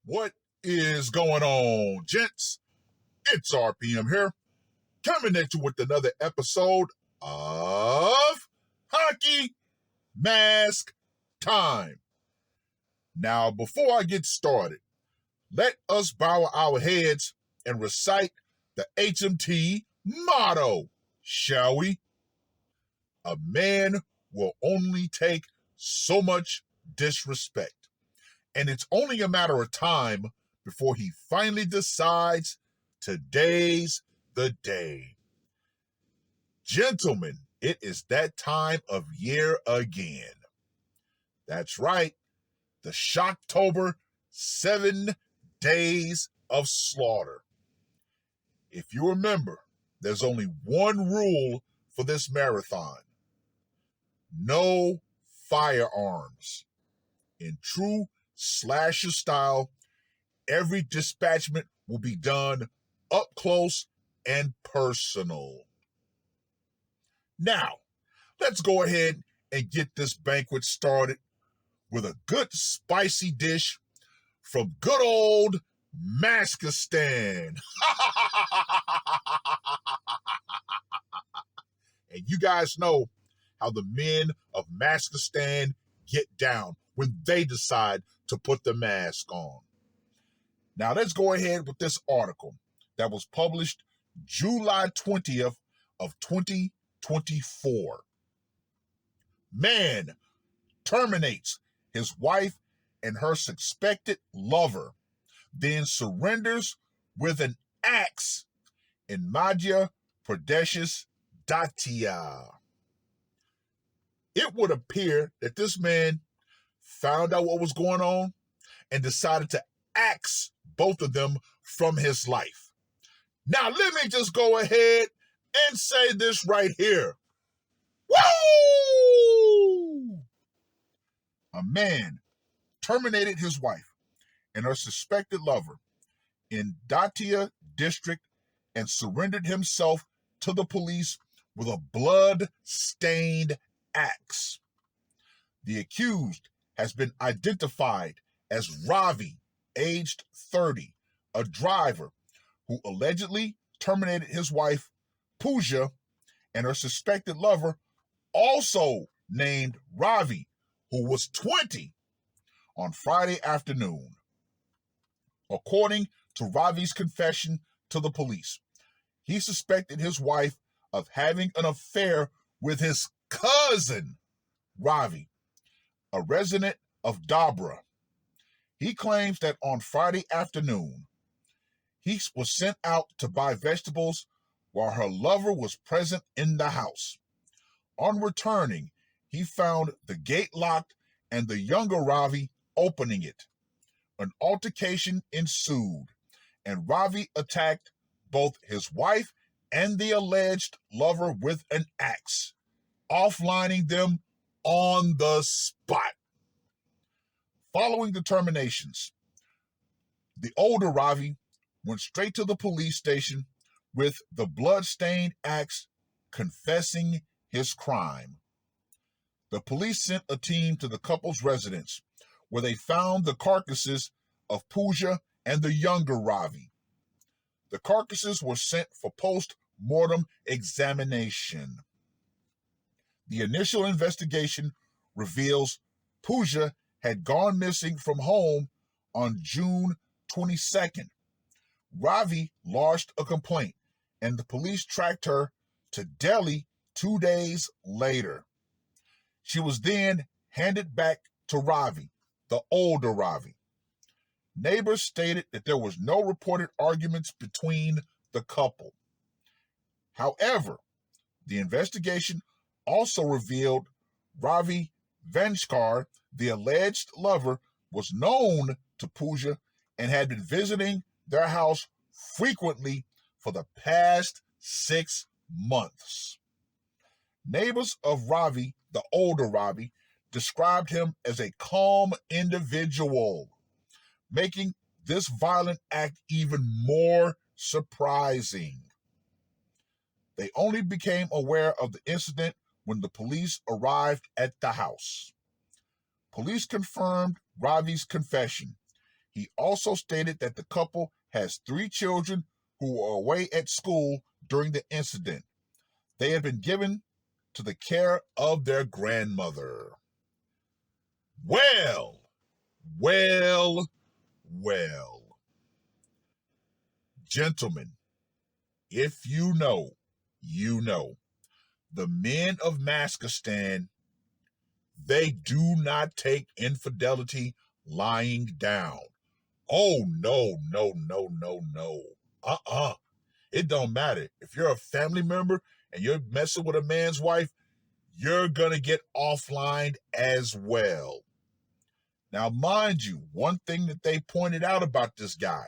What is going on, gents? It's R.P.M. here, coming at you with another episode of Hockey Mask Time. Now, before I get started, let us bow our heads and recite the HMT motto, shall we? A man will only take so much disrespect, and it's only a matter of time before he finally decides today's the day. Gentlemen, it is that time of year again. That's right, the Shocktober 7 days of slaughter. If you remember, there's only one rule for this marathon: no firearms. In true slasher style, every dispatchment will be done up close and personal. Now, let's go ahead and get this banquet started with a good spicy dish from good old Maskistan. And you guys know how the men of Maskistan get down when they decide to put the mask on. Now let's go ahead with this article that was published July 20th of 2024. Man terminates his wife and her suspected lover, then surrenders with an axe in Madhya, Pradesh's Datia. It would appear that this man found out what was going on and decided to axe both of them from his life. Now, let me just go ahead and say this right here. Woo! A man terminated his wife and her suspected lover in Datia district and surrendered himself to the police with a blood-stained axe. The accused has been identified as Ravi, aged 30, a driver who allegedly terminated his wife, Pooja, and her suspected lover, also named Ravi, who was 20, on Friday afternoon. According to Ravi's confession to the police, he suspected his wife of having an affair with his cousin, Ravi, a resident of Dabra. He claims that on Friday afternoon, he was sent out to buy vegetables while her lover was present in the house. On returning, he found the gate locked and the younger Ravi opening it. An altercation ensued, and Ravi attacked both his wife and the alleged lover with an axe, offlining them on the spot. Following the terminations, the older Ravi went straight to the police station with the blood-stained axe, confessing his crime. The police sent a team to the couple's residence, where they found the carcasses of Pooja and the younger Ravi. The carcasses were sent for post-mortem examination. The initial investigation reveals Pooja had gone missing from home on June 22nd. Ravi lodged a complaint, and the police tracked her to Delhi 2 days later. She was then handed back to Ravi, the older Ravi. Neighbors stated that there was no reported arguments between the couple. However, the investigation also revealed Ravi Vanchkar, the alleged lover, was known to Pooja and had been visiting their house frequently for the past 6 months. Neighbors of Ravi, the older Ravi, described him as a calm individual, making this violent act even more surprising. They only became aware of the incident when the police arrived at the house. Police confirmed Ravi's confession. He also stated that the couple has 3 children who were away at school during the incident. They had been given to the care of their grandmother. Well, well, well. Gentlemen, if you know, you know. The men of Maskistan, they do not take infidelity lying down. Oh, no, no, no, no, no. It don't matter. If you're a family member and you're messing with a man's wife, you're going to get offline as well. Now, mind you, one thing that they pointed out about this guy,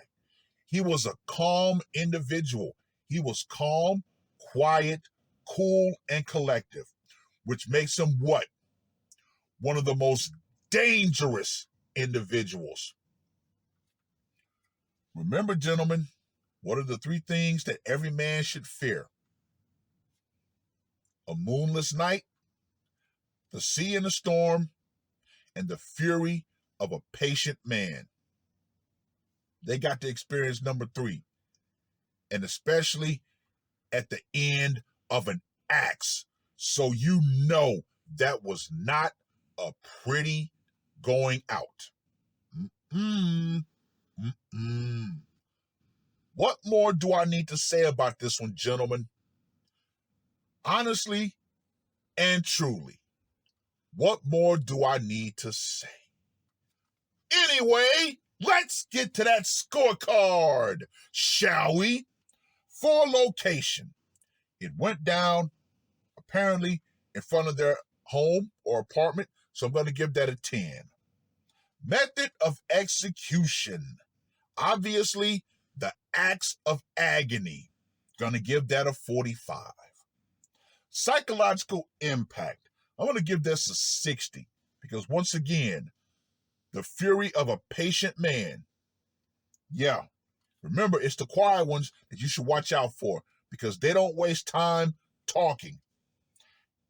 he was a calm individual. He was calm, quiet, cool, and collective, which makes him what? One of the most dangerous individuals. Remember, gentlemen, what are the 3 things that every man should fear? A moonless night, the sea in a storm, and the fury of a patient man. They got to experience number 3, and especially at the end of an axe. So you know that was not a pretty going out. What more do I need to say about this one, gentlemen? Honestly and truly, what more do I need to say? Anyway, let's get to that scorecard, shall we? For location, it went down apparently in front of their home or apartment, so I'm going to give that a 10. Method of execution, obviously the acts of agony, going to give that a 45. Psychological impact, I'm going to give this a 60 because once again, the fury of a patient man. Yeah, remember, it's the quiet ones that you should watch out for because they don't waste time talking.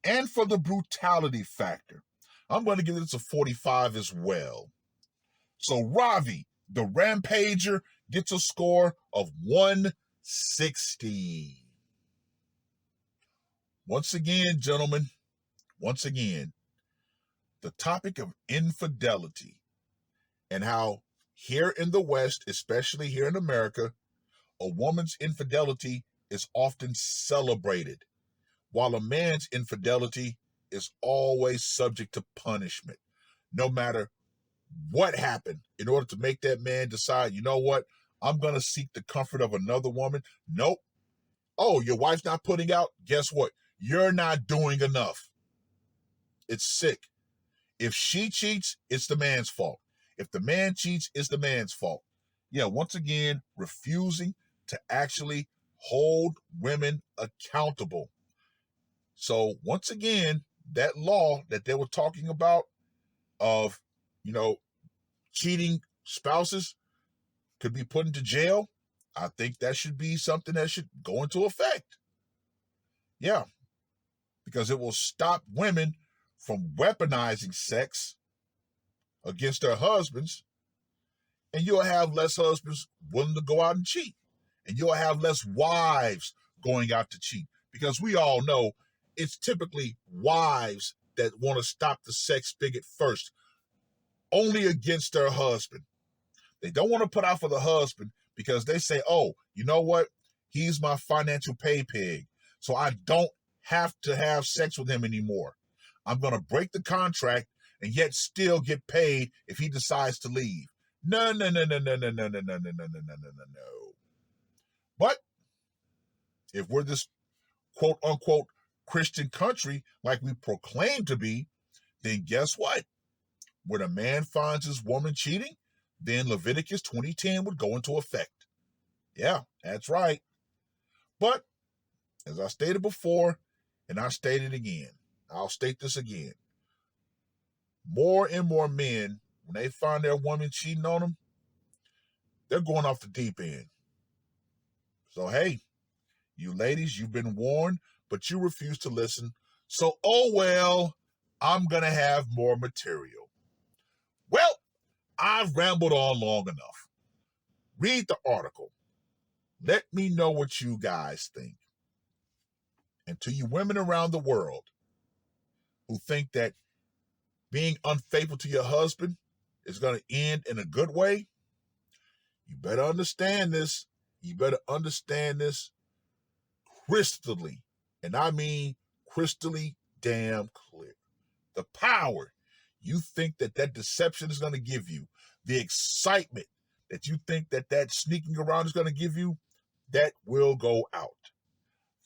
And for the brutality factor, I'm going to give this a 45 as well. So Ravi, the Rampager, gets a score of 160. Once again, gentlemen, once again, the topic of infidelity and how here in the West, especially here in America, a woman's infidelity is often celebrated, while a man's infidelity is always subject to punishment. No matter what happened, in order to make that man decide, you know what, I'm going to seek the comfort of another woman. Nope. Oh, your wife's not putting out? Guess what? You're not doing enough. It's sick. If she cheats, it's the man's fault. If the man cheats, it's the man's fault. Yeah, once again, refusing to actually hold women accountable. So once again, that law that they were talking about of, cheating spouses could be put into jail. I think that should be something that should go into effect. Yeah, because it will stop women from weaponizing sex against their husbands, and you'll have less husbands willing to go out and cheat, and you'll have less wives going out to cheat, because we all know it's typically wives that want to stop the sex spigot first, only against their husband. They don't want to put out for the husband because they say, oh, you know what? He's my financial pay pig, so I don't have to have sex with him anymore. I'm going to break the contract and yet still get paid if he decides to leave. No, no, no, no, no, no, no, no, no, no, no, no, no, no, no. But if we're this quote unquote Christian country like we proclaim to be, then guess what? When a man finds his woman cheating, then Leviticus 20:10 would go into effect. Yeah, that's right. But as I stated before, and I stated again, I'll state this again. More and more men, when they find their woman cheating on them, they're going off the deep end. So, hey, you ladies, you've been warned, but you refuse to listen. So, oh well, I'm going to have more material. Well, I've rambled on long enough. Read the article. Let me know what you guys think. And to you women around the world who think that being unfaithful to your husband is going to end in a good way, you better understand this. You better understand this crystally. And I mean crystally damn clear. The power you think that deception is going to give you, the excitement that you think that sneaking around is going to give you, that will go out.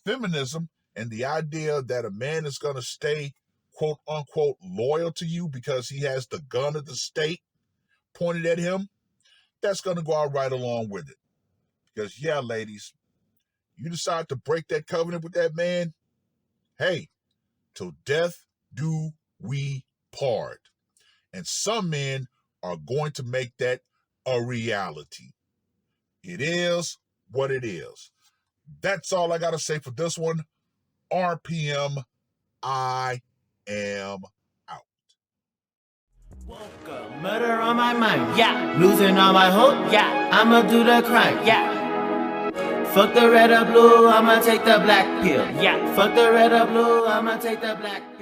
Feminism and the idea that a man is going to stay, quote unquote, loyal to you because he has the gun of the state pointed at him, that's going to go out right along with it. Because, yeah, ladies, you decide to break that covenant with that man, hey, till death do we part. And some men are going to make that a reality. It is what it is. That's all I got to say for this one. R.P.M. I am out. Woke up, murder on my mind, yeah. Losing all my hope, yeah. I'ma do the crime, yeah. Fuck the red or blue, I'ma take the black pill, yeah. Fuck the red or blue, I'ma take the black pill.